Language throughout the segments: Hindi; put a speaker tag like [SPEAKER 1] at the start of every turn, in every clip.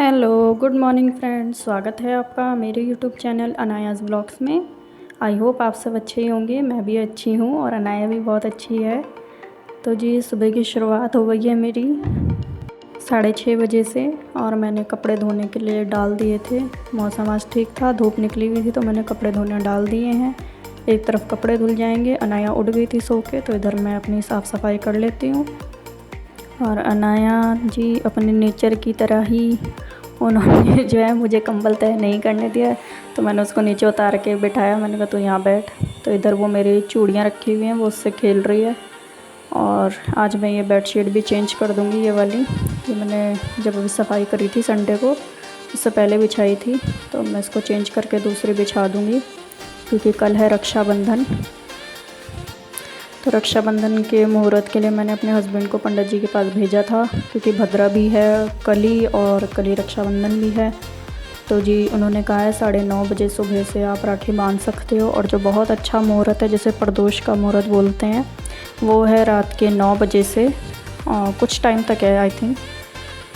[SPEAKER 1] Hello, good morning friends. स्वागत है आपका मेरे यूट्यूब चैनल अनायाज़ ब्लॉग्स में। आई होप आप सब अच्छे ही होंगे। मैं भी अच्छी हूँ और अनाया भी बहुत अच्छी है। तो जी सुबह की शुरुआत हो गई है मेरी 6:30 बजे से और मैंने कपड़े धोने के लिए डाल दिए थे। मौसम आज ठीक था, धूप निकली हुई थी तो मैंने कपड़े धोने डाल दिए हैं। एक तरफ कपड़े धुल जाएंगे। अनाया उठ गई थी सो के, तो इधर मैं अपनी साफ़ सफाई कर लेती हूँ। और अनाया जी अपने नेचर की तरह ही उन्होंने जो है मुझे कंबल तय नहीं करने दिया, तो मैंने उसको नीचे उतार के बिठाया। मैंने कहा तू यहाँ बैठ। तो इधर वो मेरी चूड़ियाँ रखी हुई हैं, वो उससे खेल रही है। और आज मैं ये बेडशीट भी चेंज कर दूँगी, ये वाली। ये मैंने जब अभी सफाई करी थी संडे को, उससे पहले बिछाई थी, तो मैं इसको चेंज करके दूसरी बिछा दूँगी क्योंकि कल है रक्षाबंधन। तो रक्षाबंधन के मुहूर्त के लिए मैंने अपने हस्बैंड को पंडित जी के पास भेजा था क्योंकि भद्रा भी है कल ही और कल ही रक्षाबंधन भी है। तो जी उन्होंने कहा है 9:30 बजे सुबह से आप राखी बांध सकते हो। और जो बहुत अच्छा मुहूर्त है, जिसे प्रदोष का मुहूर्त बोलते हैं, वो है रात के 9 बजे से कुछ टाइम तक है आई थिंक।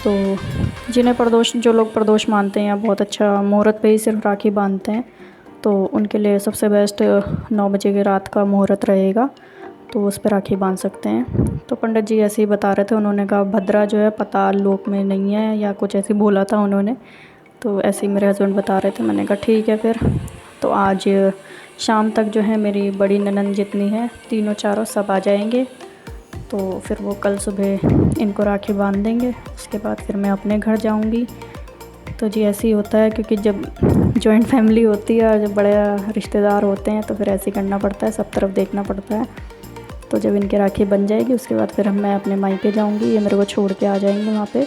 [SPEAKER 1] तो जिन्हें प्रदोष, जो लोग प्रदोष मानते हैं या बहुत अच्छा मुहूर्त पे ही सिर्फ राखी बांधते हैं, तो उनके लिए सबसे बेस्ट 9 बजे के रात का मुहूर्त रहेगा, तो उस पर राखी बांध सकते हैं। तो पंडित जी ऐसे ही बता रहे थे। उन्होंने कहा भद्रा जो है पाताल लोक में नहीं है या कुछ ऐसे बोला था उन्होंने। तो ऐसे ही मेरे हस्बैंड बता रहे थे। मैंने कहा ठीक है फिर। तो आज शाम तक जो है मेरी बड़ी ननंद जितनी है, तीनों चारों सब आ जाएंगे। तो फिर वो कल सुबह इनको राखी बांध देंगे। उसके बाद फिर मैं अपने घर जाऊंगी। तो जी ऐसे ही होता है क्योंकि जब जॉइंट फैमिली होती है और जब बड़े रिश्तेदार होते हैं तो फिर ऐसे ही करना पड़ता है, सब तरफ देखना पड़ता है। तो जब इनकी राखी बन जाएगी उसके बाद फिर मैं अपने मायके जाऊंगी। ये मेरे को छोड़ के आ जाएंगे वहाँ पे।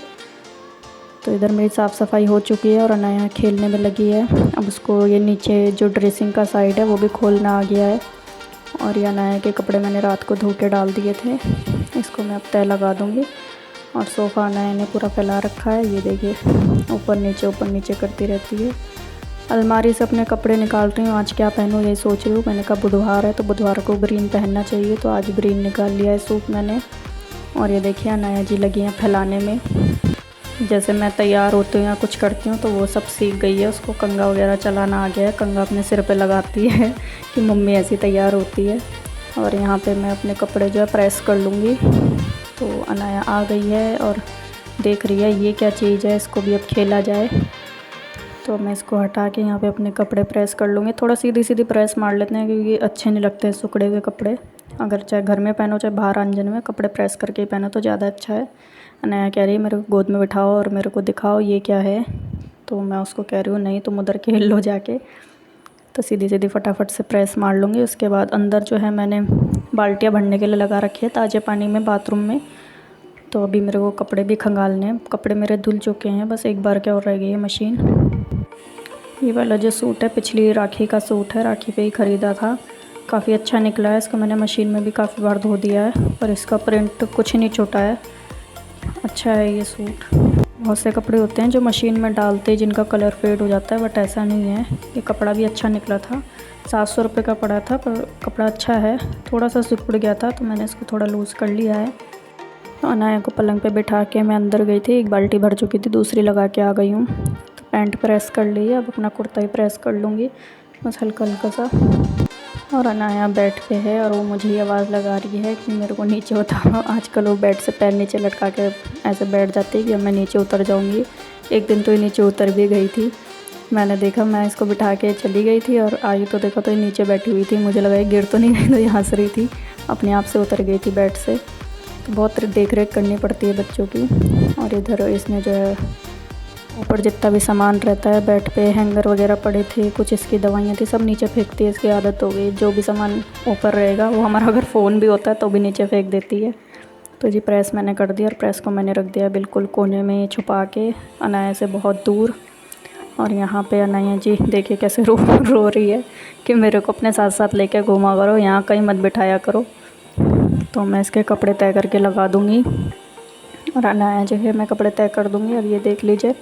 [SPEAKER 1] तो इधर मेरी साफ़ सफाई हो चुकी है और अनाया खेलने में लगी है। अब उसको ये नीचे जो ड्रेसिंग का साइड है वो भी खोलना आ गया है। और ये अनाया के कपड़े मैंने रात को धो के डाल दिए थे, इसको मैं अब तय लगा दूँगी। और सोफ़ा अनाया ने पूरा फैला रखा है, ये देखिए ऊपर नीचे करती रहती है। अलमारी से अपने कपड़े निकाल रही हूँ, आज क्या पहनूँ यही सोच रही हूँ। मैंने कहा बुधवार है तो बुधवार को ग्रीन पहनना चाहिए, तो आज ग्रीन निकाल लिया है सूट मैंने। और ये देखिए अनाया जी लगी हैं फैलाने में। जैसे मैं तैयार होती हूँ या कुछ करती हूँ तो वो सब सीख गई है, उसको कंघा वगैरह चलाना आ गया है। कंघा अपने सिर पे लगाती है कि मम्मी ऐसी तैयार होती है। और यहाँ पे मैं अपने कपड़े जो है प्रेस कर लूँगी। तो अनाया आ गई है और देख रही है ये क्या चीज़ है, इसको भी अब खेला जाए। तो मैं इसको हटा के यहाँ पे अपने कपड़े प्रेस कर लूँगी। थोड़ा सीधी सीधी प्रेस मार लेते हैं क्योंकि अच्छे नहीं लगते हैं सिकुड़े हुए कपड़े। अगर चाहे घर में पहनो चाहे बाहर आंगन में, कपड़े प्रेस करके ही पहनो तो ज़्यादा अच्छा है। अनाया कह रही है मेरे को गोद में बिठाओ और मेरे को दिखाओ ये क्या है। तो मैं उसको कह रही हूँ नहीं तुम उधर खेल लो जाके। तो सीधी सीधी फटाफट से प्रेस मार लूँगी। उसके बाद अंदर जो है मैंने बाल्टियाँ भरने के लिए लगा रखी है ताज़े पानी में बाथरूम में। तो अभी मेरे को कपड़े भी खंगालने हैं। कपड़े मेरे धुल चुके हैं, बस एक बार क्या और रह गई है मशीन। ये वाला जो सूट है पिछली राखी का सूट है, राखी पे ही ख़रीदा था। काफ़ी अच्छा निकला है। इसको मैंने मशीन में भी काफ़ी बार धो दिया है, पर इसका प्रिंट कुछ नहीं छूटा है। अच्छा है ये सूट। बहुत से कपड़े होते हैं जो मशीन में डालते हैं जिनका कलर फेड हो जाता है, बट ऐसा नहीं है। ये कपड़ा भी अच्छा निकला था। 700 रुपये का पड़ा था, पर कपड़ा अच्छा है। थोड़ा सा सिकुड़ गया था तो मैंने इसको थोड़ा लूज़ कर लिया है। तो अनाया को पलंग पे बिठा के मैं अंदर गई थी, एक बाल्टी भर चुकी थी, दूसरी लगा के आ गई हूँ। तो पैंट प्रेस कर ली है, अब अपना कुर्ता ही प्रेस कर लूँगी बस हल्का हल्का सा। और अनाया बेड पे है और वो मुझे ही आवाज़ लगा रही है कि मेरे को नीचे उतारो। आजकल वो बेड से पैर नीचे लटका के ऐसे बैठ जाती है कि अब मैं नीचे उतर जाऊँगी। एक दिन तो ये नीचे उतर भी गई थी। मैंने देखा, मैं इसको बिठा के चली गई थी और आई तो देखा तो ये नीचे बैठी हुई थी। मुझे लगा ये गिर तो नहीं गई, तो ये हंस रही थी, अपने आप से उतर गई थी बेड से। तो बहुत देख रेख करनी पड़ती है बच्चों की। और इधर इसने जो है ऊपर जितना भी सामान रहता है बेड पे, हैंगर वगैरह पड़े थे, कुछ इसकी दवाइयाँ थी, सब नीचे फेंकती है। इसकी आदत हो गई, जो भी सामान ऊपर रहेगा वो हमारा अगर फ़ोन भी होता है तो भी नीचे फेंक देती है। तो जी प्रेस मैंने कर दिया और प्रेस को मैंने रख दिया बिल्कुल कोने में छुपा के, अनाया से बहुत दूर। और यहाँ पे अनाया जी देखिए कैसे रो रही है कि मेरे को अपने साथ साथ लेके घूमा करो, यहाँ कहीं मत बिठाया करो। तो मैं इसके कपड़े तय करके लगा दूँगी और अनाया जो है मैं कपड़े तय कर दूँगी। और ये देख लीजिए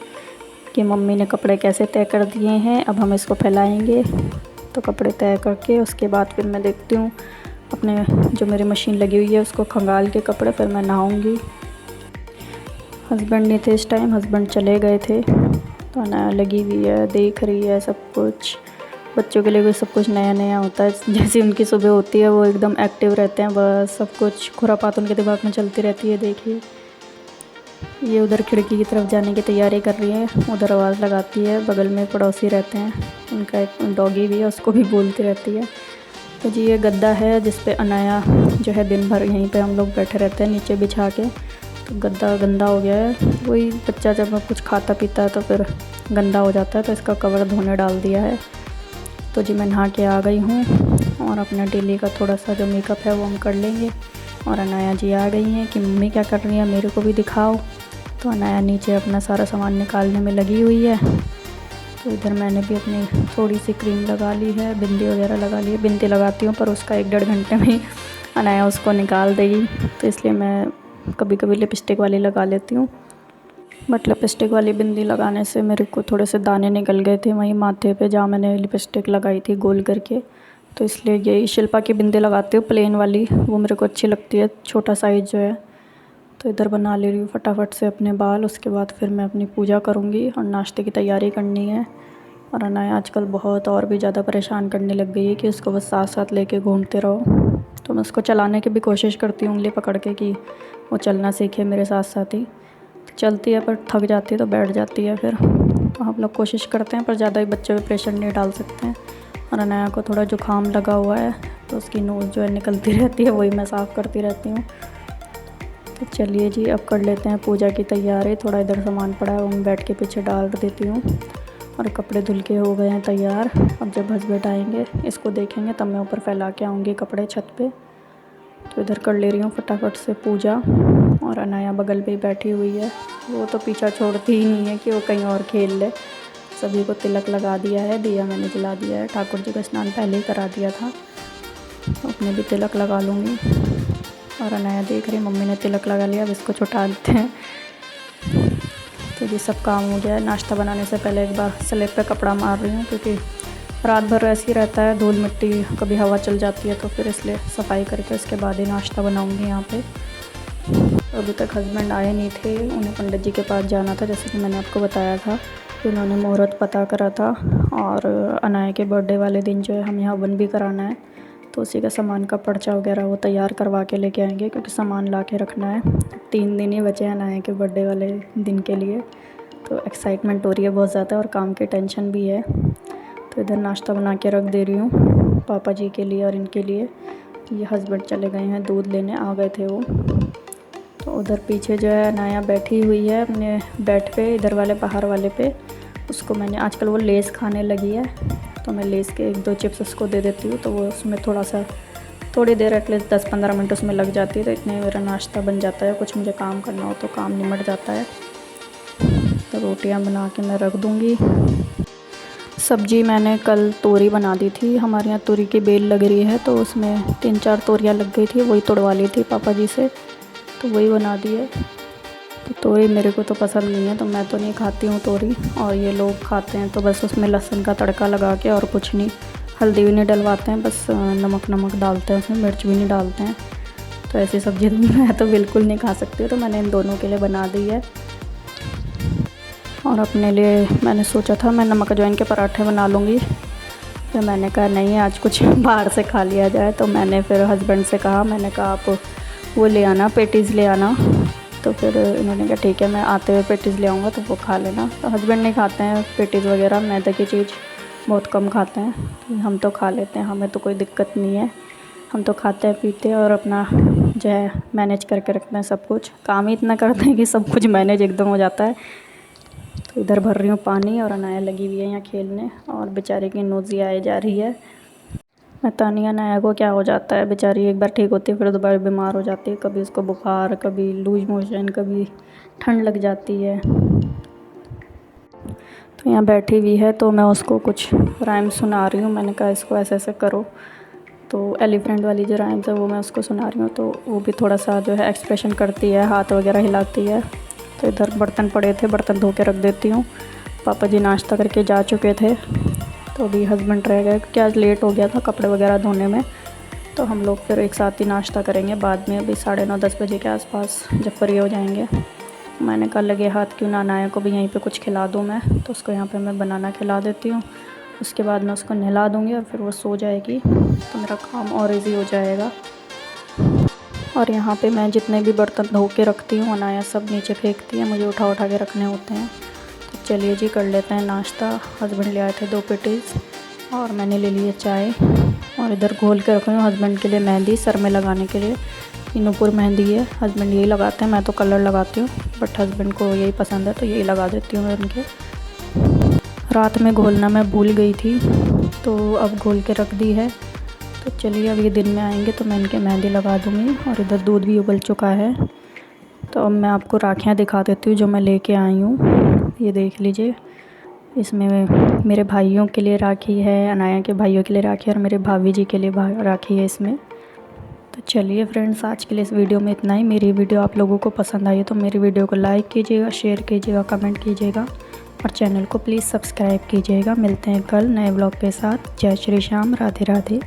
[SPEAKER 1] कि मम्मी ने कपड़े कैसे तय कर दिए हैं। अब हम इसको फैलाएंगे। तो कपड़े तय करके उसके बाद फिर मैं देखती हूँ अपने जो मेरी मशीन लगी हुई है उसको खंगाल के कपड़े, फिर मैं नहाऊँगी। हस्बैंड नहीं थे इस टाइम, हस्बैंड चले गए थे। तो अनाया लगी हुई है, देख रही है सब कुछ। बच्चों के लिए भी सब कुछ नया नया होता है। जैसे उनकी सुबह होती है वो एकदम एक्टिव रहते हैं, बस सब कुछ खुरापात उनके दिमाग में चलती रहती है। देखिए ये उधर खिड़की की तरफ जाने की तैयारी कर रही है, उधर आवाज़ लगाती है। बगल में पड़ोसी रहते हैं, उनका एक डॉगी भी है, उसको भी बोलती रहती है। तो जी ये गद्दा है जिस पे अनाया जो है दिन भर यहीं पे हम लोग बैठे रहते हैं नीचे बिछा के। तो गद्दा गंदा हो गया है, वही बच्चा जब कुछ खाता पीता है तो फिर गंदा हो जाता है, तो इसका कवर धोने डाल दिया है। तो जी मैं नहा के आ गई हूँ और अपना डेली का थोड़ा सा जो मेकअप है वो हम कर लेंगे। और अनाया जी आ गई हैं कि मम्मी क्या कर रही है, मेरे को भी दिखाओ। तो अनाया नीचे अपना सारा सामान निकालने में लगी हुई है। तो इधर मैंने भी अपनी थोड़ी सी क्रीम लगा ली है, बिंदी वगैरह लगा ली है। बिंदी लगाती हूँ पर उसका 1-1.5 घंटे में अनाया उसको निकाल देगी, तो इसलिए मैं कभी कभी लिपस्टिक वाली लगा लेती हूँ। बट लिपस्टिक वाली बिंदी लगाने से मेरे को थोड़े से दाने निकल गए थे वहीं माथे पे जहाँ मैंने लिपस्टिक लगाई थी गोल करके। तो इसलिए ये शिल्पा की बिंदी लगाती हूँ प्लेन वाली, वो मेरे को अच्छी लगती है, छोटा साइज़ जो है। तो इधर बना ले रही हूँ फटाफट से अपने बाल, उसके बाद फिर मैं अपनी पूजा करूँगी और नाश्ते की तैयारी करनी है। और अनाया आजकल बहुत और भी ज़्यादा परेशान करने लग गई है कि उसको बस साथ साथ लेके घूमते रहो। तो मैं उसको चलाने की भी कोशिश करती हूँ उंगली पकड़ के कि वो चलना सीखे मेरे साथ साथ ही। तो चलती है पर थक जाती है तो बैठ जाती है फिर। तो हम लोग कोशिश करते हैं पर ज़्यादा ही बच्चे पे प्रेशर नहीं डाल सकते हैं। और अनाया को थोड़ा जुकाम लगा हुआ है तो उसकी नोज़ जो है निकलती रहती है, वही मैं साफ़ करती रहती हूँ। तो चलिए जी अब कर लेते हैं पूजा की तैयारी। थोड़ा इधर सामान पड़ा है वो मैं बैठ के पीछे डाल देती हूँ। और कपड़े धुल के हो गए हैं तैयार। अब जब हस्बैंड आएंगे इसको देखेंगे तब मैं ऊपर फैला के आऊँगी कपड़े छत पे। तो इधर कर ले रही हूँ फटाफट से पूजा। और अनाया बगल पे ही बैठी हुई है, वो तो पीछा छोड़ती ही नहीं है कि वो कहीं और खेल ले। सभी को तिलक लगा दिया है, दिया मैंने जला दिया है, ठाकुर जी का स्नान पहले ही करा दिया था। तो अपने भी तिलक लगा लूँगी। और अनाया देख रही मम्मी ने तिलक लगा लिया, अब इसको छुटा देते हैं। तो ये सब काम हो गया है। नाश्ता बनाने से पहले एक बार स्लेब पे कपड़ा मार रही हूँ क्योंकि रात भर ऐसे ही रहता है, धूल मिट्टी कभी हवा चल जाती है, तो फिर इसलिए सफाई करके उसके बाद ही नाश्ता बनाऊँगी यहाँ पे। तो अभी तक हस्बैंड आए नहीं थे, उन्हें पंडित जी के पास जाना था जैसे कि मैंने आपको बताया था कि उन्होंने मुहूर्त पता करा था। और अनाया के बर्थडे वाले दिन जो है हमें हवन भी कराना है, तो उसी का सामान का पर्चा वगैरह वो तैयार करवा के लेके आएंगे क्योंकि सामान ला के रखना है। 3 दिन ही बचे हैं अनाया के बर्थडे वाले दिन के लिए, तो एक्साइटमेंट हो रही है बहुत ज़्यादा और काम की टेंशन भी है। तो इधर नाश्ता बना के रख दे रही हूँ पापा जी के लिए और इनके लिए। ये हस्बैंड चले गए हैं, दूध लेने आ गए थे वो। तो उधर पीछे जो है अनाया बैठी हुई है अपने बेड पे, इधर वाले बाहर वाले पे। उसको मैंने आजकल वो लेस खाने लगी है, तो मैं लेस के 1-2 चिप्स उसको दे देती हूँ, तो वो उसमें थोड़ी देर एटलीस्ट 10-15 मिनट उसमें लग जाती है। तो इतने मेरा नाश्ता बन जाता है, कुछ मुझे काम करना हो तो काम निमट जाता है। तो रोटियां बना के मैं रख दूँगी। सब्जी मैंने कल तोरी बना दी थी, हमारे यहाँ तोरी की बेल लग रही है, तो उसमें 3-4 तोरियाँ लग गई थी, वही तोड़वा ली थी पापा जी से, तो वही बना दी है। तो तोरी मेरे को तो पसंद नहीं है, तो मैं तो नहीं खाती हूँ तोरी, और ये लोग खाते हैं तो बस उसमें लहसुन का तड़का लगा के और कुछ नहीं, हल्दी भी नहीं डलवाते हैं, बस नमक डालते हैं उसमें, मिर्च भी नहीं डालते हैं। तो ऐसी सब्ज़ी तो मैं तो बिल्कुल नहीं खा सकती, तो मैंने इन दोनों के लिए बना दी है। और अपने लिए मैंने सोचा था मैं नमक अजवाइन के पराठे बना लूँगी, फिर मैंने कहा नहीं आज कुछ बाहर से खा लिया जाए। तो मैंने फिर हस्बैंड से कहा, मैंने कहा आप वो ले आना, पेटीज़ ले आना। तो फिर इन्होंने कहा ठीक है मैं आते हुए पेटीज़ ले आऊँगा तो वो खा लेना। तो हस्बैंड नहीं खाते हैं पेटीज़ वगैरह, मैदे की चीज़ बहुत कम खाते हैं, तो हम तो खा लेते हैं, हमें तो कोई दिक्कत नहीं है। हम तो खाते हैं पीते हैं और अपना जो है मैनेज करके रखते हैं सब कुछ, काम ही इतना करते हैं कि सब कुछ मैनेज एकदम हो जाता है। तो इधर भर रही हूँ पानी और अनाया लगी हुई है यहाँ खेलने, और बेचारे की नोज़ी आए जा रही है। पता नहीं अनाया को क्या हो जाता है, बेचारी एक बार ठीक होती है फिर दोबारा बीमार हो जाती है, कभी उसको बुखार, कभी लूज मोशन, कभी ठंड लग जाती है। तो यहाँ बैठी हुई है तो मैं उसको कुछ राइम सुना रही हूँ, मैंने कहा इसको ऐसे ऐसे करो। तो एलिफेंट वाली जो राइम्स है वो मैं उसको सुना रही हूँ, तो वो भी थोड़ा सा जो है एक्सप्रेशन करती है, हाथ वगैरह हिलाती है। तो इधर बर्तन पड़े थे, बर्तन धो के रख देती हूँ। पापा जी नाश्ता करके जा चुके थे, तो अभी हस्बैंड रह गए क्योंकि आज लेट हो गया था कपड़े वगैरह धोने में। तो हम लोग फिर एक साथ ही नाश्ता करेंगे बाद में, अभी 9:30-10 बजे के आसपास जब फ्री हो जाएंगे। मैंने कहा लगे हाथ क्यों ना अनाया को भी यहीं पे कुछ खिला दूँ मैं, तो उसको यहाँ पे मैं बनाना खिला देती हूँ। उसके बाद मैं उसको नहला दूँगी और फिर वो सो जाएगी, तो मेरा काम और ईज़ी हो जाएगा। और यहाँ पे मैं जितने भी बर्तन धो के रखती हूँ अनाया सब नीचे फेंकती है, मुझे उठा उठा के रखने होते हैं। तो चलिए जी कर लेते हैं नाश्ता। हस्बैंड ले आए थे 2 पेटीज़ और मैंने ले ली है चाय। और इधर घोल के रख रही हूँ हस्बैंड के लिए मेहंदी सर में लगाने के लिए। नूपुर मेहंदी है, हस्बैंड यही लगाते हैं, मैं तो कलर लगाती हूँ, बट हस्बैंड को यही पसंद है तो यही लगा देती हूँ मैं उनके। रात में घोलना मैं भूल गई थी, तो अब घोल के रख दी है। तो चलिए अब ये दिन में आएंगे तो मैं इनके मेहंदी लगा दूँगी। और इधर दूध भी उबल चुका है, तो अब मैं आपको राखियाँ दिखा देती हूँ जो मैं लेके आई हूँ। ये देख लीजिए, इसमें मेरे भाइयों के लिए राखी है, अनाया के भाइयों के लिए राखी है और मेरे भाभी जी के लिए राखी है इसमें। तो चलिए फ्रेंड्स, आज के लिए इस वीडियो में इतना ही। मेरी वीडियो आप लोगों को पसंद आई है तो मेरी वीडियो को लाइक कीजिएगा, शेयर कीजिएगा, कमेंट कीजिएगा और चैनल को प्लीज़ सब्सक्राइब कीजिएगा। मिलते हैं कल नए ब्लॉग के साथ। जय श्री श्याम, राधे राधे।